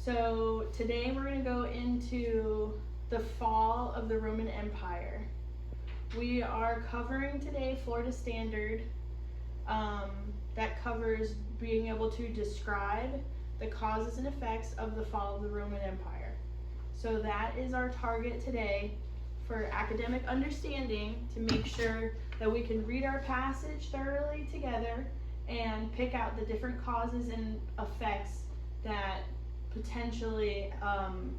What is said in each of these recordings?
So today we're going to go into the fall of the Roman Empire. We are covering today Florida Standard. That covers being able to describe the causes and effects of the fall of the Roman Empire. So that is our target today for academic understanding, to make sure that we can read our passage thoroughly together and pick out the different causes and effects that potentially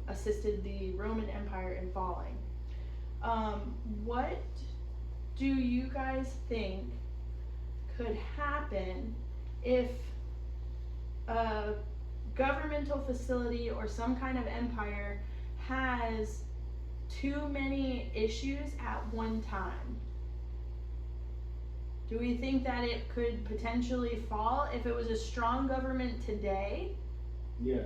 assisted the Roman Empire in falling. What do you guys think could happen if a governmental facility or some kind of empire has too many issues at one time? Do we think that it could potentially fall if it was a strong government today? Yes.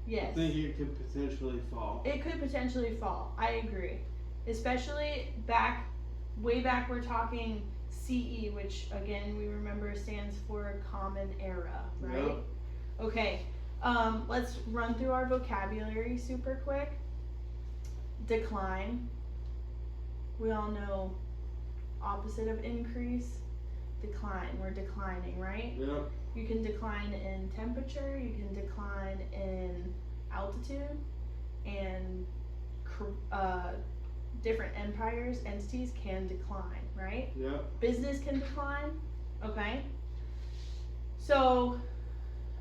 Yes. I think it could potentially fall. It could potentially fall. I agree. Especially way back, we're talking CE, which again we remember stands for Common Era, right? Yep. Okay. Let's run through our vocabulary super quick. Decline. We all know opposite of increase. Decline. We're declining, right? Yep. You can decline in temperature, you can decline in altitude, and different empires, entities can decline, right? Yep. Business can decline, okay? So,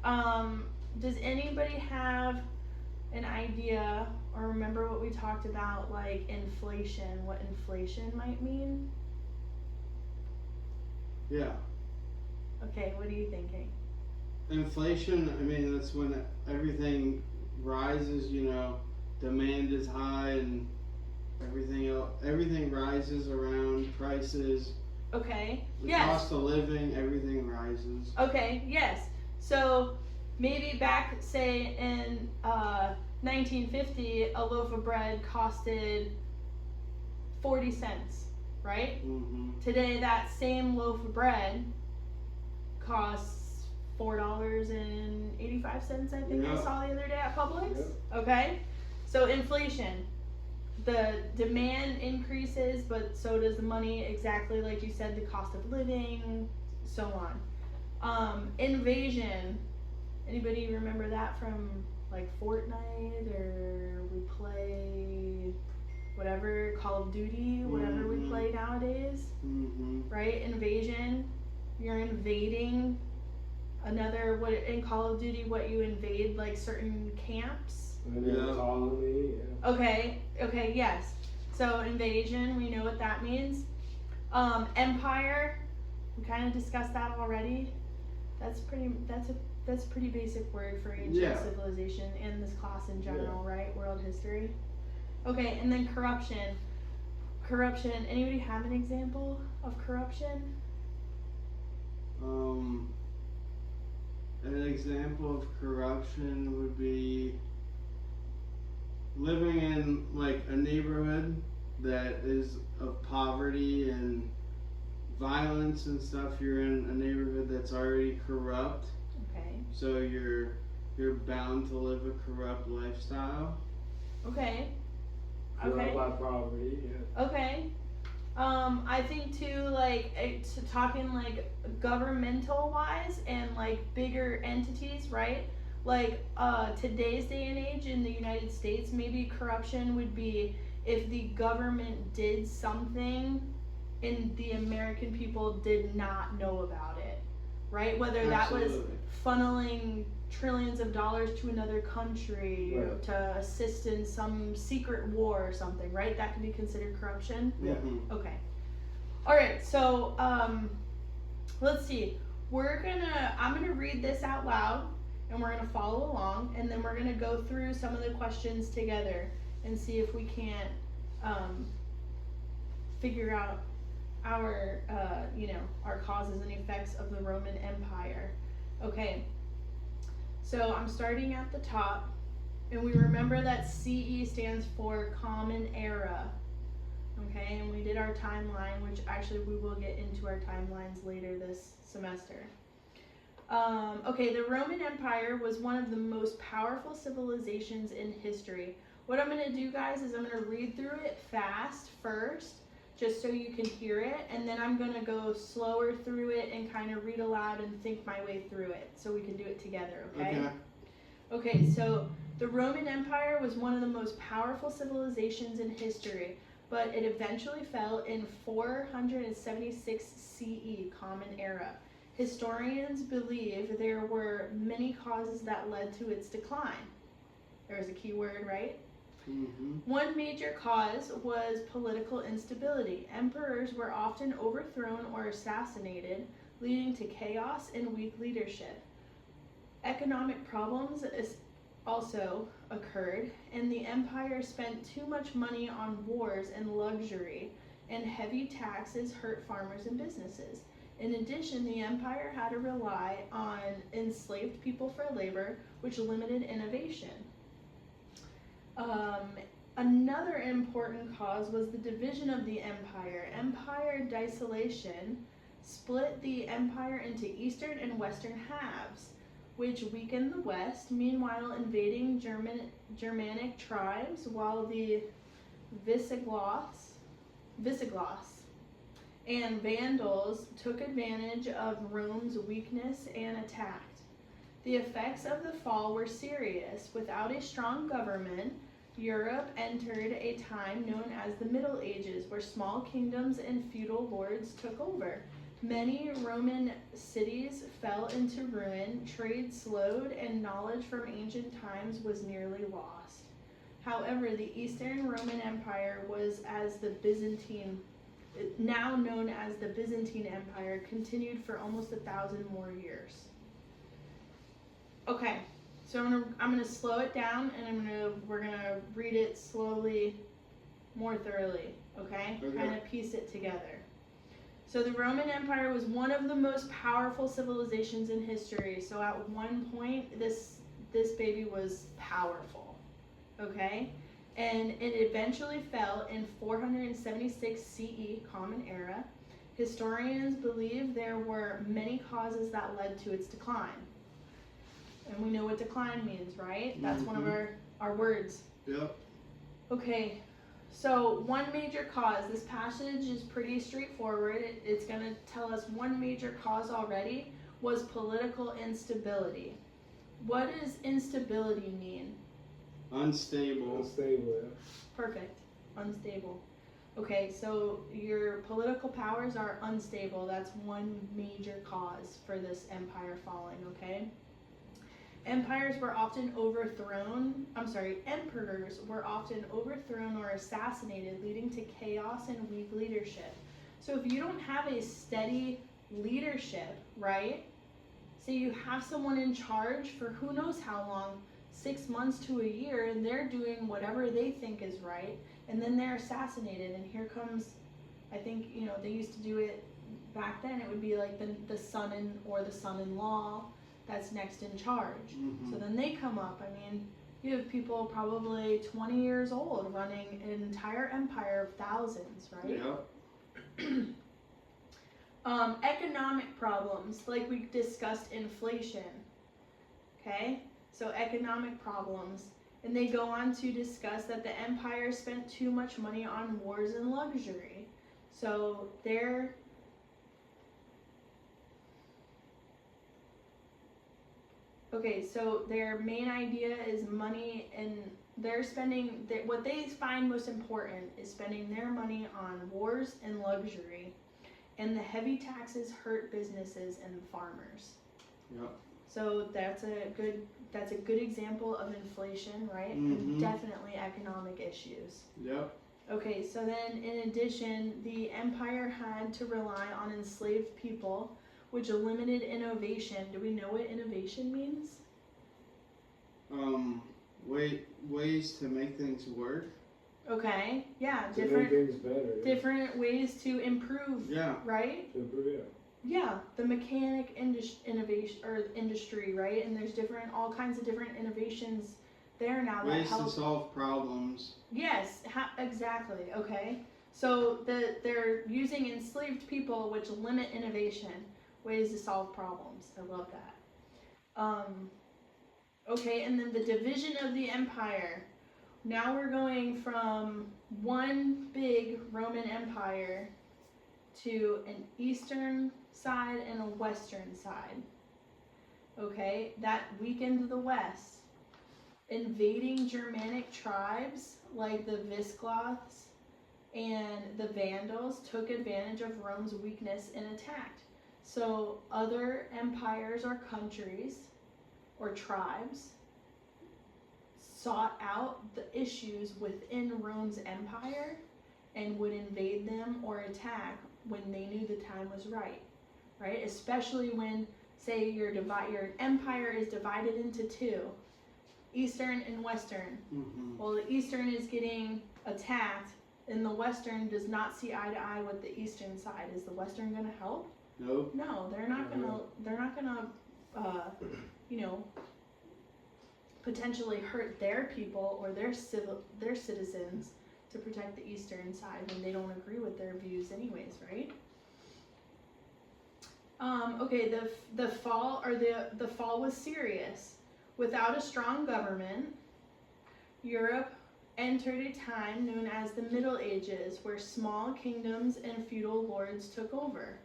does anybody have an idea or remember what we talked about, like inflation, what inflation might mean? Yeah. Okay, what are you thinking? Inflation, I mean, that's when everything rises, demand is high and everything rises around prices. Okay, The yes. cost of living, everything rises. Okay, yes. So maybe back, say, in 1950, a loaf of bread costed 40 cents, right? Mm-hmm. Today, that same loaf of bread costs $4.85, I think I Yep. saw the other day at Publix. Yep. Okay? So inflation. The demand increases, but so does the money, exactly like you said, the cost of living, so on. Invasion. Anybody remember that from like Fortnite, or we play whatever, Call of Duty, whatever we play nowadays, Mm-hmm. right? Invasion. You're invading another, what in Call of Duty, what you invade, like certain camps. And then Yeah. colony, yeah. Okay, yes. So invasion, we know what that means. Empire, we kind of discussed that already. That's a pretty basic word for ancient Yeah. civilization in this class in general, right? World history. Okay, and then corruption. Corruption. Anybody have an example of corruption? An example of corruption would be living in like a neighborhood that is of poverty and violence and stuff. You're in a neighborhood that's already corrupt, Okay. so you're bound to live a corrupt lifestyle. Okay. Corrupt Okay. by poverty, yeah. Okay. I think too, like, talking like governmental wise and like bigger entities, right? Like, today's day and age in the United States, maybe corruption would be if the government did something and the American people did not know about it, right? Whether that was Absolutely. funneling trillions of dollars to another country, Right. to assist in some secret war or something, right? That could be considered corruption. Yeah. Mhm. Okay. All right. So let's see. I'm gonna read this out loud, and we're gonna follow along, and then we're gonna go through some of the questions together and see if we can't figure out our our causes and effects of the Roman Empire. Okay. So I'm starting at the top, and we remember that CE stands for Common Era. Okay, and we did our timeline, which actually we will get into our timelines later this semester. Okay, the Roman Empire was one of the most powerful civilizations in history. What I'm going to do, guys, is I'm going to read through it fast first, just so you can hear it, and then I'm going to go slower through it and kind of read aloud and think my way through it, so we can do it together, okay? Okay, so the Roman Empire was one of the most powerful civilizations in history, but it eventually fell in 476 CE, Common Era. Historians believe there were many causes that led to its decline. There's a key word, right? Mm-hmm. One major cause was political instability. Emperors were often overthrown or assassinated, leading to chaos and weak leadership. Economic problems also occurred, and the empire spent too much money on wars and luxury, and heavy taxes hurt farmers and businesses. In addition, the empire had to rely on enslaved people for labor, which limited innovation. Another important cause was the division of the empire. Empire dislocation split the empire into eastern and western halves, which weakened the west, meanwhile invading Germanic tribes, while the Visigoths and Vandals took advantage of Rome's weakness and attacked. The effects of the fall were serious. Without a strong government, Europe entered a time known as the Middle Ages, where small kingdoms and feudal lords took over. Many Roman cities fell into ruin, trade slowed, and knowledge from ancient times was nearly lost. However, the Eastern Roman Empire now known as the Byzantine Empire, continued for almost 1,000 more years. Okay, so I'm gonna slow it down, and we're gonna read it slowly, more thoroughly. Okay? Kind of piece it together. So the Roman Empire was one of the most powerful civilizations in history. So at one point, this baby was powerful. Okay? And it eventually fell in 476 CE, Common Era. Historians believe there were many causes that led to its decline. And we know what decline means, right? That's one of our words. Yep. Okay, so one major cause. This passage is pretty straightforward. It's going to tell us one major cause already was political instability. What does instability mean? Unstable. Unstable, yeah. Perfect. Unstable. Okay, so your political powers are unstable. That's one major cause for this empire falling, okay? Emperors were often overthrown or assassinated, leading to chaos and weak leadership. So if you don't have a steady leadership, right? Say you have someone in charge for who knows how long, 6 months to a year, and they're doing whatever they think is right, and then they're assassinated, and here comes, I think, they used to do it back then, it would be like the son or the son-in-law that's next in charge. So then they come up. I mean, you have people probably 20 years old running an entire empire of thousands, right? Yep. Economic problems, like we discussed, inflation. Okay, so economic problems. And they go on to discuss that the empire spent too much money on wars and luxury. So their main idea is money, and what they find most important is spending their money on wars and luxury, and the heavy taxes hurt businesses and farmers. Yep. So that's a good example of inflation, right? And definitely economic issues. Yep. Okay, so then in addition, the empire had to rely on enslaved people, which limited innovation. Do we know what innovation means? Ways to make things work. Okay, yeah, To make things better. Yeah. different ways to improve. Yeah. Right? To improve, yeah. Yeah, the mechanic industry, right? And there's all kinds of different innovations there now that help. Ways to solve problems. Yes, exactly. Okay, so they're using enslaved people, which limit innovation, ways to solve problems. I love that. Okay, and then the division of the empire. Now we're going from one big Roman Empire to an eastern side and a western side. Okay, that weakened the west. Invading Germanic tribes like the Visigoths and the Vandals took advantage of Rome's weakness and attacked. So other empires or countries or tribes sought out the issues within Rome's empire and would invade them or attack when they knew the time was right, right? Especially when, say, your empire is divided into two, Eastern and Western. Mm-hmm. Well, the Eastern is getting attacked, and the Western does not see eye to eye with the Eastern side. Is the Western going to help? Nope. No, they're not gonna. They're not gonna, potentially hurt their people or their citizens to protect the Eastern side when they don't agree with their views, anyways, right? Okay, the fall was serious. Without a strong government, Europe entered a time known as the Middle Ages, where small kingdoms and feudal lords took over.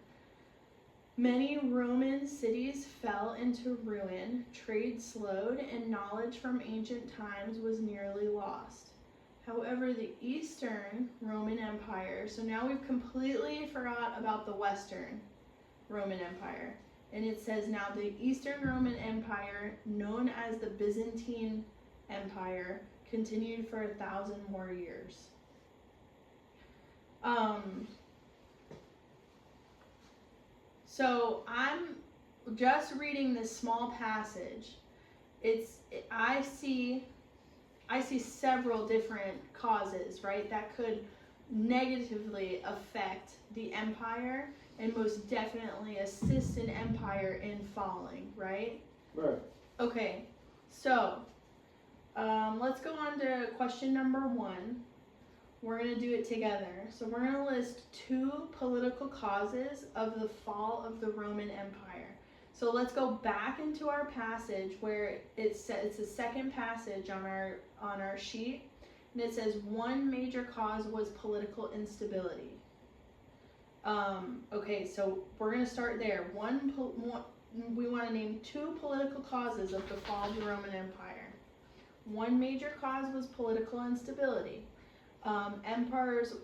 Many Roman cities fell into ruin, trade slowed, and knowledge from ancient times was nearly lost. However, the Eastern Roman Empire, so now we've completely forgot about the Western Roman Empire. And it says now the Eastern Roman Empire, known as the Byzantine Empire, continued for 1,000 more years. So I'm just reading this small passage. I see several different causes, right, that could negatively affect the empire and most definitely assist an empire in falling, right? Right. Okay, so let's go on to question number 1. We're going to do it together. So we're going to list 2 political causes of the fall of the Roman Empire. So let's go back into our passage where it's the second passage on our sheet, and it says one major cause was political instability. Okay, so we're going to start there. We want to name 2 political causes of the fall of the Roman Empire. One major cause was political instability. Emperors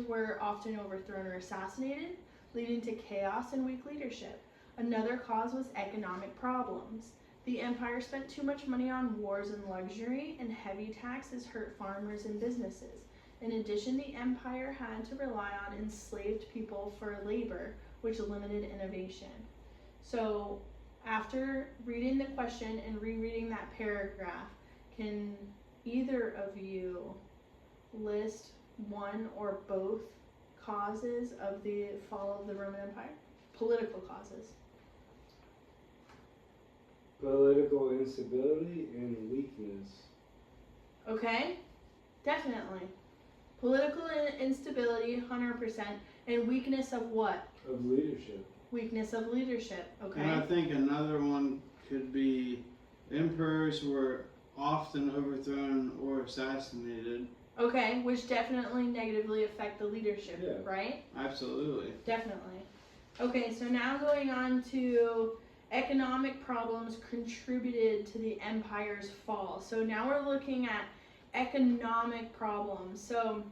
were often overthrown or assassinated, leading to chaos and weak leadership. Another cause was economic problems. The empire spent too much money on wars and luxury, and heavy taxes hurt farmers and businesses. In addition, the empire had to rely on enslaved people for labor, which limited innovation. So, after reading the question and rereading that paragraph, can either of you list one or both causes of the fall of the Roman Empire? Political causes. Political instability and weakness. Okay, definitely. Political instability, 100%, and weakness of what? Of leadership. Weakness of leadership, okay? And I think another one could be emperors were often overthrown or assassinated. Okay, which definitely negatively affect the leadership, Yeah. right? Absolutely. Definitely. Okay, so now going on to economic problems contributed to the empire's fall. So now we're looking at economic problems. So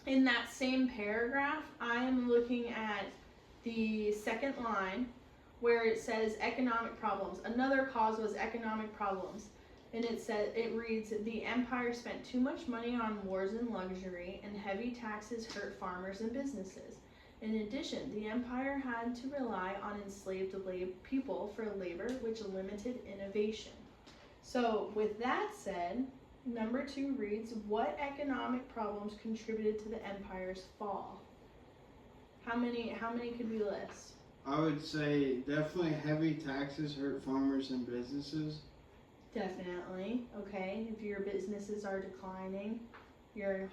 in that same paragraph, I am looking at the second line where it says economic problems. Another cause was economic problems. And it reads, the empire spent too much money on wars and luxury, and heavy taxes hurt farmers and businesses. In addition, the empire had to rely on enslaved people for labor, which limited innovation. So with that said, number 2 reads, what economic problems contributed to the empire's fall? How many could we list? I would say definitely heavy taxes hurt farmers and businesses. Definitely, okay. If your businesses are declining, you're in